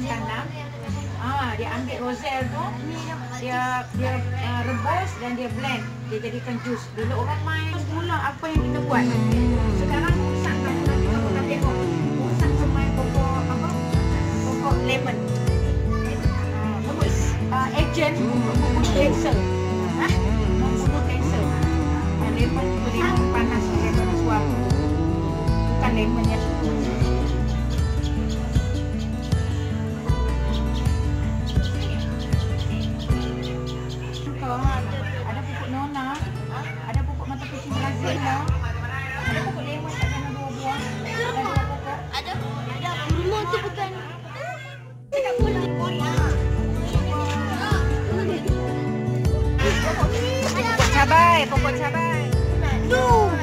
yang tanam. Dia ambil roselle tu, dia rebus dan dia blend, dia jadikan jus. Dulu orang main gula apa yang kita buat. Sekarang rusak, nanti kita akan tengok. Rusak semua pokok lemon. Agent membunuh kanser. Membunuh kanser. Lemon tu lemon panas, lemon suam. Bukan lemon yang ada pokok nona, ada pokok mata kucing Brazil lah. Ada pokok lemon kat sana 2 buah. Ada 2 pokok. Ada rumah tu bukan. Tak boleh. Pokok cabai, pokok cabai. No.